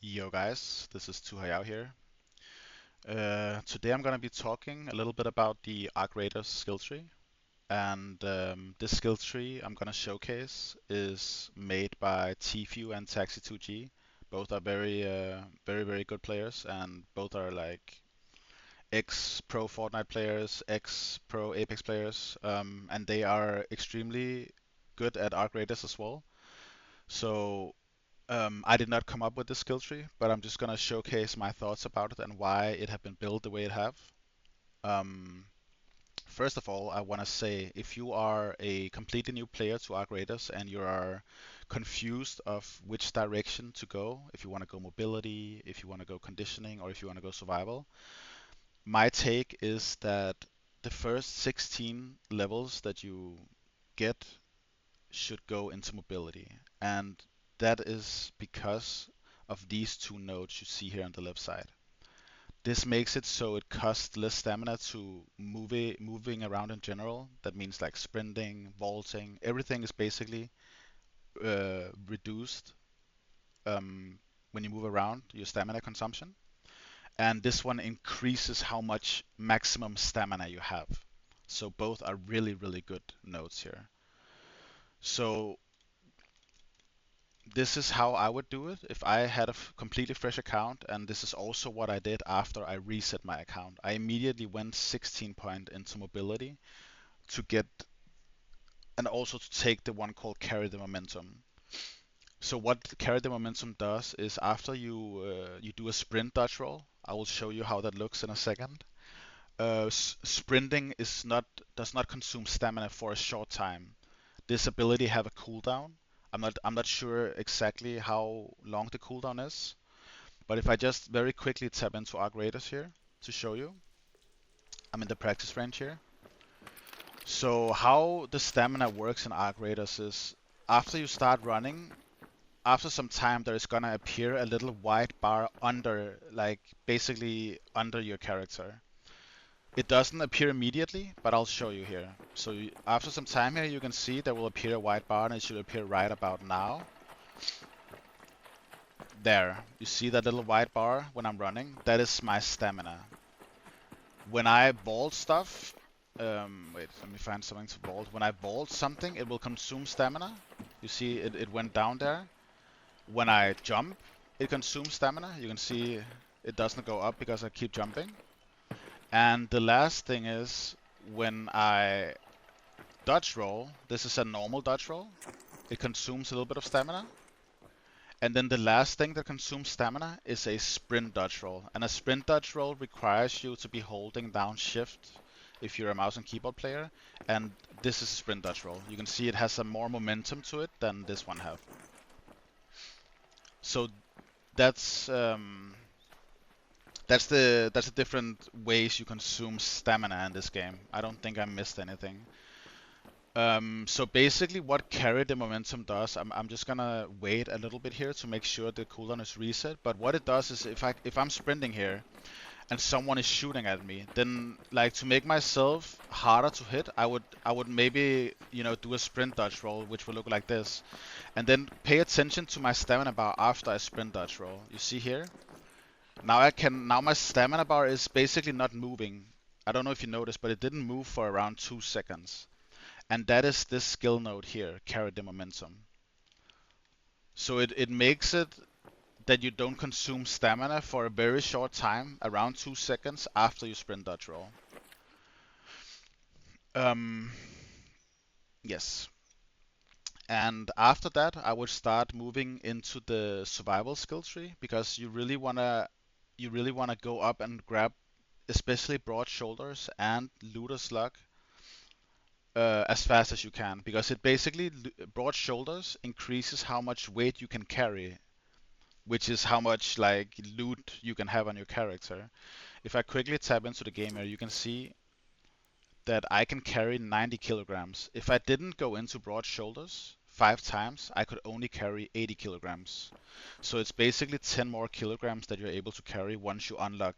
Yo guys, this is Tfue here. Today I'm going to be talking a little bit about the Arc Raiders skill tree. And this skill tree I'm going to showcase is made by Tfue and Taxi2g. Both are very good players, and both are like ex-pro Fortnite players, ex-pro Apex players, and they are extremely good at Arc Raiders as well. So I did not come up with this skill tree, but I'm just gonna showcase my thoughts about it and why it have been built the way it have. Um, First of all, I want to say if you are a completely new player to Arc Raiders and you are confused of which direction to go, if you want to go mobility, if you want to go conditioning, or if you want to go survival, my take is that the first 16 levels that you get should go into mobility. And that is because of these two nodes you see here on the left side. This makes it so it costs less stamina to moving around in general. That means like sprinting, vaulting, everything is basically reduced when you move around, your stamina consumption. And this one increases how much maximum stamina you have. So both are really good nodes here. So this is how I would do it if I had a completely fresh account, and this is also what I did after I reset my account. I immediately went 16 point into mobility to get, and also to take the one called carry the momentum. So what carry the momentum does is after you do a sprint dodge roll, I will show you how that looks in a second. Sprinting does not consume stamina for a short time. This ability have a cooldown. I'm not sure exactly how long the cooldown is, but if I just very quickly tap into Arc Raiders here to show you, I'm in the practice range here. So how the stamina works in Arc Raiders is after you start running, after some time there is gonna appear a little white bar under, like basically under your character. It doesn't appear immediately, but I'll show you here. So after some time here, you can see there will appear a white bar, and it should appear right about now. There, you see that little white bar when I'm running? That is my stamina. When I vault stuff, wait, let me find something to vault. When I vault something, it will consume stamina. You see it went down there. When I jump, it consumes stamina. You can see it doesn't go up because I keep jumping. And the last thing is when I dodge roll, this is a normal dodge roll. It consumes a little bit of stamina. And then the last thing that consumes stamina is a sprint dodge roll. And a sprint dodge roll requires you to be holding down shift if you're a mouse and keyboard player. And this is a sprint dodge roll. You can see it has some more momentum to it than this one have. So that's that's the different ways you consume stamina in this game. I don't think I missed anything. So basically what carry the momentum does, I'm just gonna wait a little bit here to make sure the cooldown is reset. But what it does is if I'm sprinting here and someone is shooting at me, then like to make myself harder to hit, I would maybe do a sprint dodge roll, which will look like this, and then pay attention to my stamina bar after I sprint dodge roll. You see here? Now my stamina bar is basically not moving. I don't know if you noticed, but it didn't move for around 2 seconds. And that is this skill node here, carry the momentum. So it makes it that you don't consume stamina for a very short time, around 2 seconds after you sprint dodge roll. Um, yes. And after that, I would start moving into the survival skill tree because you really wanna go up and grab especially broad shoulders and looter's luck as fast as you can, because it basically broad shoulders increases how much weight you can carry, which is how much like loot you can have on your character. If I quickly tap into the game here, you can see that I can carry 90 kilograms. If I didn't go into broad shoulders 5 times, I could only carry 80 kilograms. So it's basically 10 more kilograms that you're able to carry once you unlock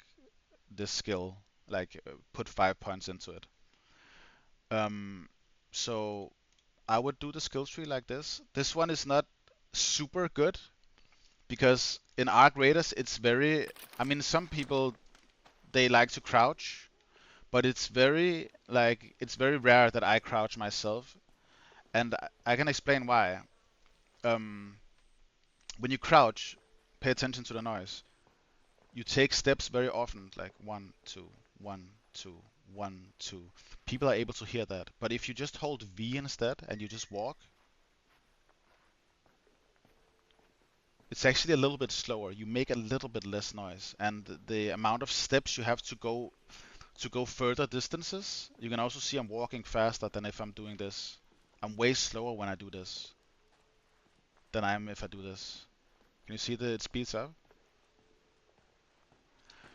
this skill, like put 5 points into it. Um, so I would do the skill tree like this. This one is not super good, because in Arc Raiders it's very, I mean, some people they like to crouch, but it's very rare that I crouch myself, and I can explain why. Um, when you crouch, pay attention to the noise. You take steps very often, like one, two, one, two, one, two. People are able to hear that. But if you just hold V instead and you just walk, it's actually a little bit slower. You make a little bit less noise, and the amount of steps you have to go further distances. You can also see I'm walking faster than if I'm doing this. I'm way slower when I do this than I am if I do this. Can you see that it speeds up?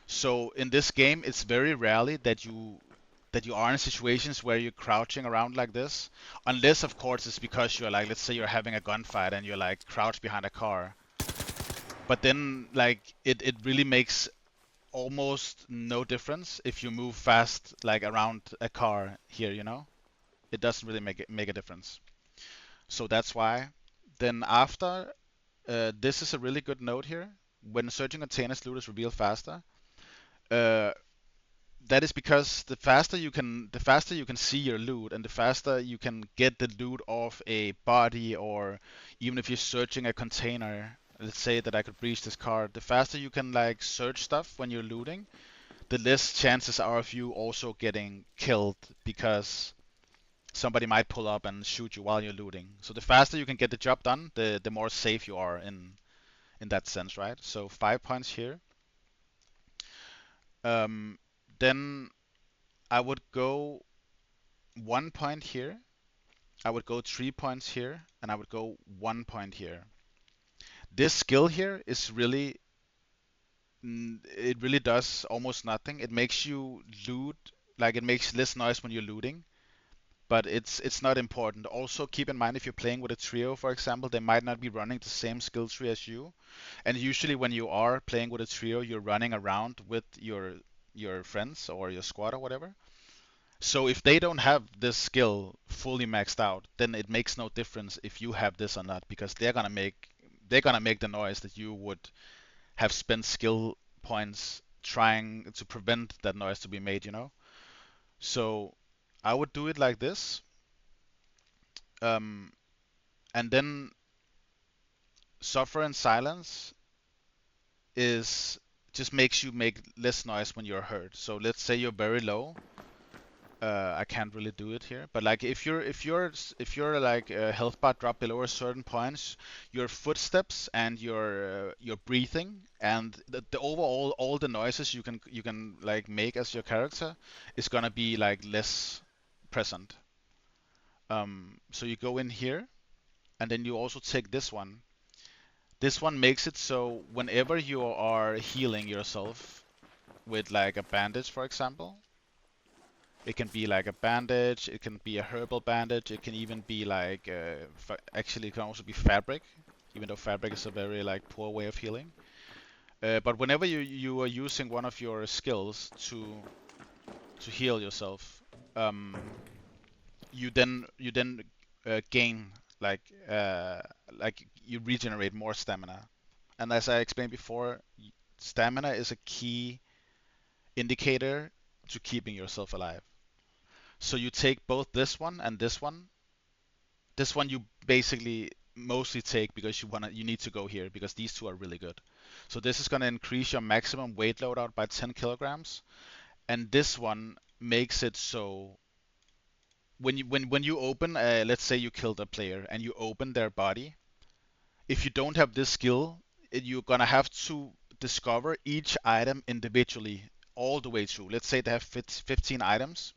So in this game, it's very rarely that you are in situations where you're crouching around like this, unless of course it's because you're like, let's say you're having a gunfight and you're like crouched behind a car. But then like it really makes almost no difference if you move fast like around a car here, you know? It doesn't really make a difference. So that's why. Then after, this is a really good note here. When searching containers, loot is revealed faster. Uh, that is because the faster you can see your loot, and the faster you can get the loot off a body, or even if you're searching a container. Let's say that I could breach this car. The faster you can like search stuff when you're looting, the less chances are of you also getting killed because somebody might pull up and shoot you while you're looting. So the faster you can get the job done, the more safe you are in that sense, right? So 5 points here. Um, then I would go 1 point here. I would go 3 points here, and I would go 1 point here. This skill here is really, it really does almost nothing. It makes you loot, like it makes less noise when you're looting, but it's not important. Also keep in mind if you're playing with a trio, for example, they might not be running the same skill tree as you. And usually when you are playing with a trio, you're running around with your friends or your squad or whatever. So if they don't have this skill fully maxed out, then it makes no difference if you have this or not, because they're gonna make the noise that you would have spent skill points trying to prevent that noise to be made, you know? So I would do it like this. Um, and then suffer in silence is just makes you make less noise when you're hurt. So let's say you're very low. I can't really do it here, but like if your like health bar drop below a certain point, your footsteps and your breathing and the overall all the noises you can like make as your character is gonna be like less present. So you go in here and then you also take this one. This one makes it so whenever you are healing yourself with like a bandage, for example, it can be like a bandage, it can be a herbal bandage, it can even be like, actually it can also be fabric, even though fabric is a very like poor way of healing. But whenever you are using one of your skills to heal yourself, you then gain like you regenerate more stamina. And as I explained before, stamina is a key indicator to keeping yourself alive. So you take both this one and this one. This one you basically mostly take because you need to go here because these two are really good. So this is going to increase your maximum weight loadout by 10 kilograms, and this one makes it so when you open, let's say you killed a player and you open their body, if you don't have this skill, you're gonna have to discover each item individually all the way through. Let's say they have 15 items,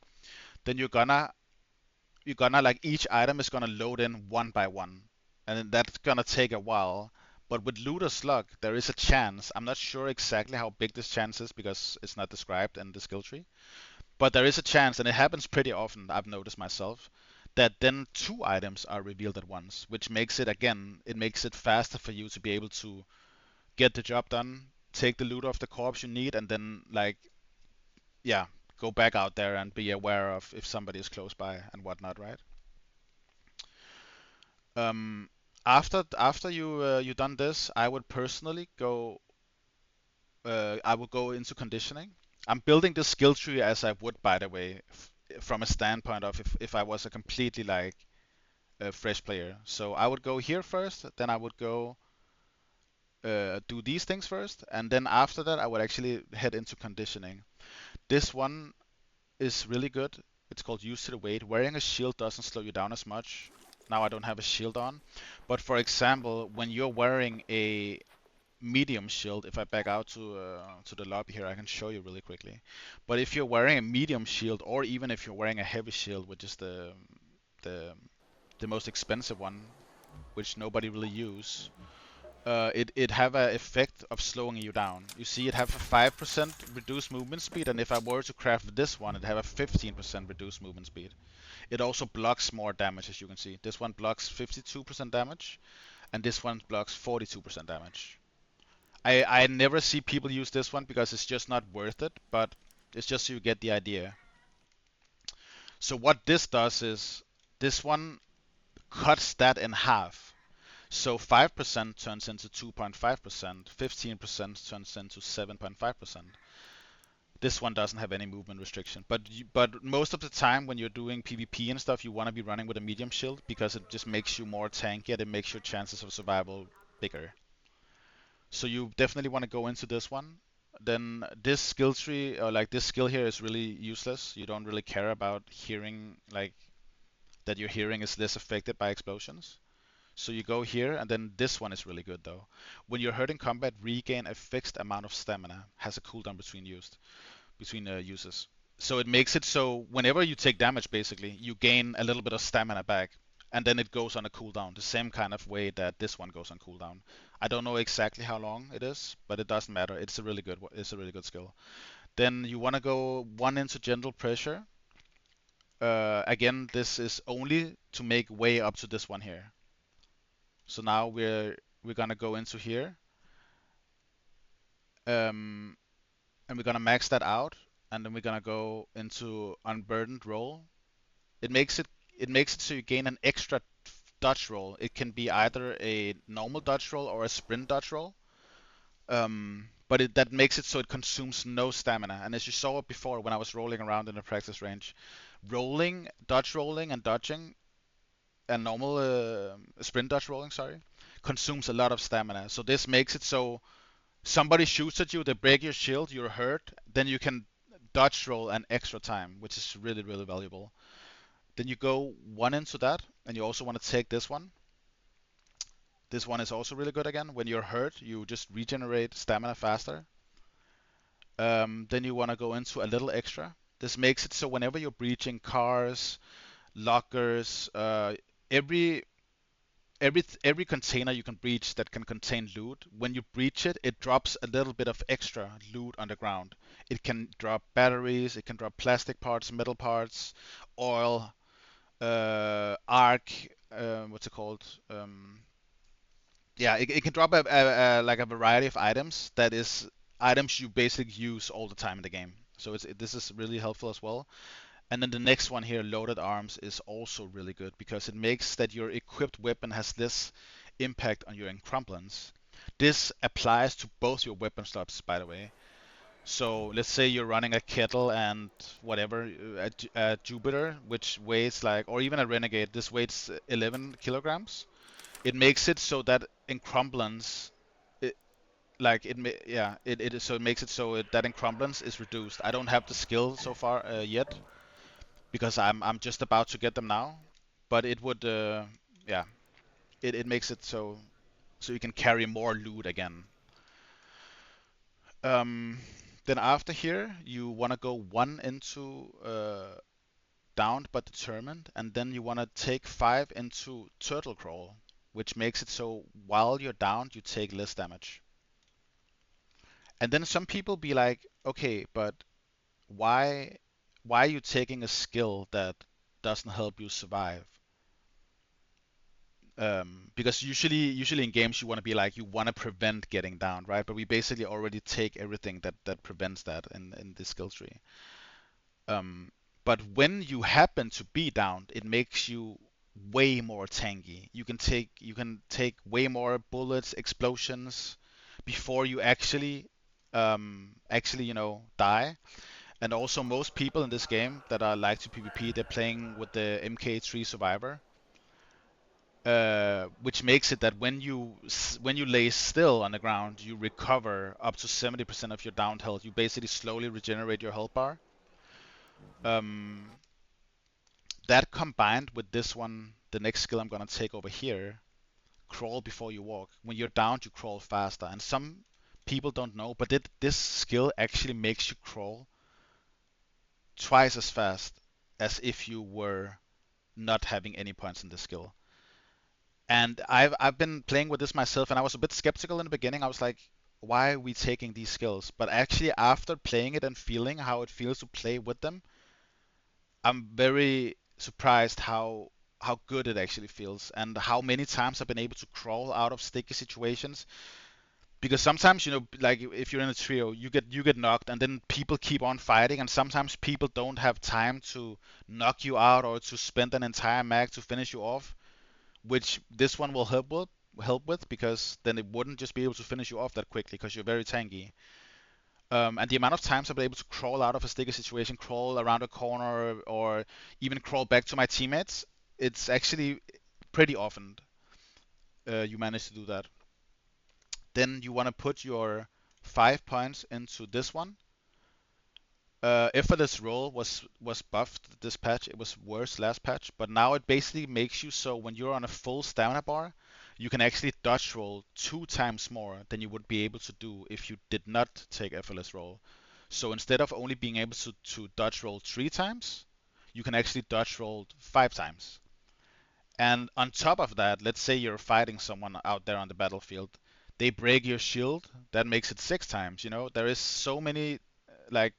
then you're gonna like each item is gonna load in one by one, and that's gonna take a while. But with looter's luck, there is a chance. I'm not sure exactly how big this chance is because it's not described in the skill tree. But there is a chance, and it happens pretty often. I've noticed myself that then two items are revealed at once, which makes it again, it makes it faster for you to be able to get the job done, take the loot off the corpse you need, and then like yeah, go back out there and be aware of if somebody is close by and whatnot, right? Um, After you done this, I would personally go. I would go into conditioning. I'm building this skill tree as I would, by the way, from a standpoint of if I was a completely like a fresh player. So I would go here first, then I would go do these things first, and then after that I would actually head into conditioning. This one is really good. It's called use to the weight. Wearing a shield doesn't slow you down as much. Now I don't have a shield on, but for example, when you're wearing a medium shield, if I back out to the lobby here, I can show you really quickly. But if you're wearing a medium shield, or even if you're wearing a heavy shield, which is the the most expensive one, which nobody really use, it have a effect of slowing you down. You see, it have a 5% reduced movement speed, and if I were to craft this one, it have a 15% reduced movement speed. It also blocks more damage, as you can see. This one blocks 52% damage, and this one blocks 42% damage. I never see people use this one because it's just not worth it, but it's just so you get the idea. So what this does is this one cuts that in half. So 5% turns into 2.5%, 15% turns into 7.5%. This one doesn't have any movement restriction, but most of the time when you're doing PvP and stuff, you want to be running with a medium shield because it just makes you more tanky and it makes your chances of survival bigger. So you definitely want to go into this one. Then this skill tree, or like this skill here, is really useless. You don't really care about hearing, like that your hearing is less affected by explosions. So you go here, and then this one is really good though. When you're hurt in combat, regain a fixed amount of stamina. Has a cooldown between uses. So it makes it so whenever you take damage, basically, you gain a little bit of stamina back, and then it goes on a cooldown, the same kind of way that this one goes on cooldown. I don't know exactly how long it is, but it doesn't matter. It's a really good skill. Then you want to go one into gentle pressure. Again, this is only to make way up to this one here. So now we're gonna go into here, um, and we're gonna max that out, and then we're gonna go into unburdened roll. It makes it so you gain an extra dodge roll. It can be either a normal dodge roll or a sprint dodge roll. But that makes it so it consumes no stamina. And as you saw it before when I was rolling around in the practice range, dodge rolling and dodging, and normal sprint dodge rolling, sorry, consumes a lot of stamina. So this makes it so somebody shoots at you, they break your shield, you're hurt, then you can dodge roll an extra time, which is really, really valuable. Then you go one into that, and you also want to take this one. This one is also really good again. When you're hurt, you just regenerate stamina faster. Then you want to go into a little extra. This makes it so whenever you're breaching cars, lockers, every every container you can breach that can contain loot, when you breach it, it drops a little bit of extra loot on the ground. It can drop batteries, it can drop plastic parts, metal parts, oil, arc, what's it called? Yeah, it can drop like a variety of items that is items you basically use all the time in the game. So this is really helpful as well. And then the next one here, loaded arms, is also really good because it makes that your equipped weapon has less impact on your encrumplance. This applies to both your weapon slots, by the way. So let's say you're running a kettle and whatever, a Jupiter, which weighs like, or even a Renegade, this weighs 11 kilograms. It makes it so that encrumplance, it, like yeah, so it makes it so that encrumplance is reduced. I don't have the skill so far yet because I'm just about to get them now, but it would yeah, it makes it so you can carry more loot again. Um, then after here, you want to go one into downed but determined, and then you want to take 5 into turtle crawl, which makes it so while you're downed, you take less damage. And then some people be like, okay, but why why are you taking a skill that doesn't help you survive? Because usually in games you want to be like you want to prevent getting down, right? But we basically already take everything that prevents that in this skill tree. But when you happen to be down, it makes you way more tanky. You can take way more bullets, explosions before you actually die. And also most people in this game that are like to PvP, they're playing with the MK3 Survivor, which makes it that when you lay still on the ground, you recover up to 70% of your downed health. You basically slowly regenerate your health bar. Um, that combined with this one, the next skill I'm gonna take over here, crawl before you walk. When you're downed, you crawl faster. And some people don't know, but this skill actually makes you crawl twice as fast as if you were not having any points in this skill. And I've been playing with this myself, and I was a bit skeptical in the beginning. I was like, why are we taking these skills? But actually, after playing it and feeling how it feels to play with them, I'm very surprised how good it actually feels and how many times I've been able to crawl out of sticky situations. Because sometimes, like if you're in a trio, you get knocked, and then people keep on fighting, and sometimes people don't have time to knock you out or to spend an entire mag to finish you off, which this one will help with because then it wouldn't just be able to finish you off that quickly because you're very tanky. And the amount of times I've been able to crawl out of a sticky situation, crawl around a corner, or even crawl back to my teammates, it's actually pretty often you manage to do that. Then you want to put your 5 points into this one. Effortless roll was buffed this patch. It was worse last patch, but now it basically makes you so when you're on a full stamina bar, you can actually dodge roll 2 times more than you would be able to do if you did not take effortless roll. So instead of only being able to dodge roll 3 times, you can actually dodge roll 5 times. And on top of that, let's say you're fighting someone out there on the battlefield, they break your shield, that makes it 6 times. There is so many like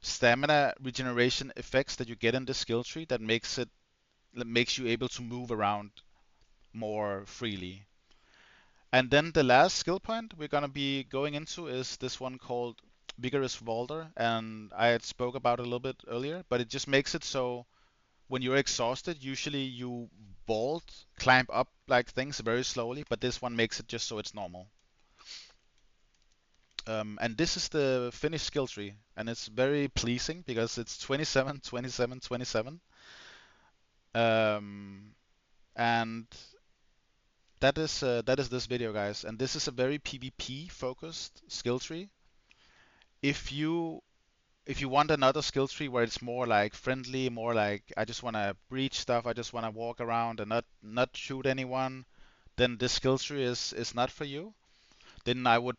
stamina regeneration effects that you get in this skill tree that makes you able to move around more freely. And then the last skill point we're gonna be going into is this one called Vigorous Vaulter, and I had spoke about it a little bit earlier, but it just makes it so when you're exhausted, usually you vault, climb up like things very slowly, but this one makes it just so it's normal. And this is the finished skill tree, and it's very pleasing because it's 27, 27, 27. Um, and that is this video, guys. And this is a very PvP focused skill tree. If you if you want another skill tree where it's more like friendly, more like I just want to breach stuff, I just want to walk around and not shoot anyone, then this skill tree is not for you. Then I would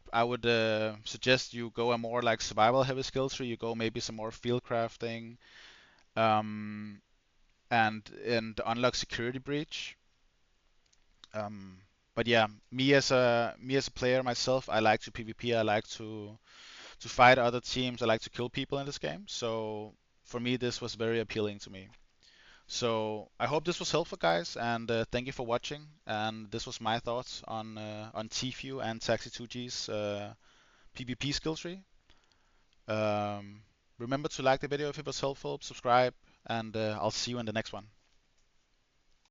suggest you go a more like survival heavy skill tree. You go maybe some more field crafting, um, and unlock security breach. Um, but yeah, me as a player myself, I like to PvP. I like to fight other teams. I like to kill people in this game. So for me, this was very appealing to me. So I hope this was helpful, guys, and thank you for watching. And this was my thoughts on Tfue and Taxi2g's PvP skill tree. Um, Remember to like the video if it was helpful, subscribe, and I'll see you in the next one.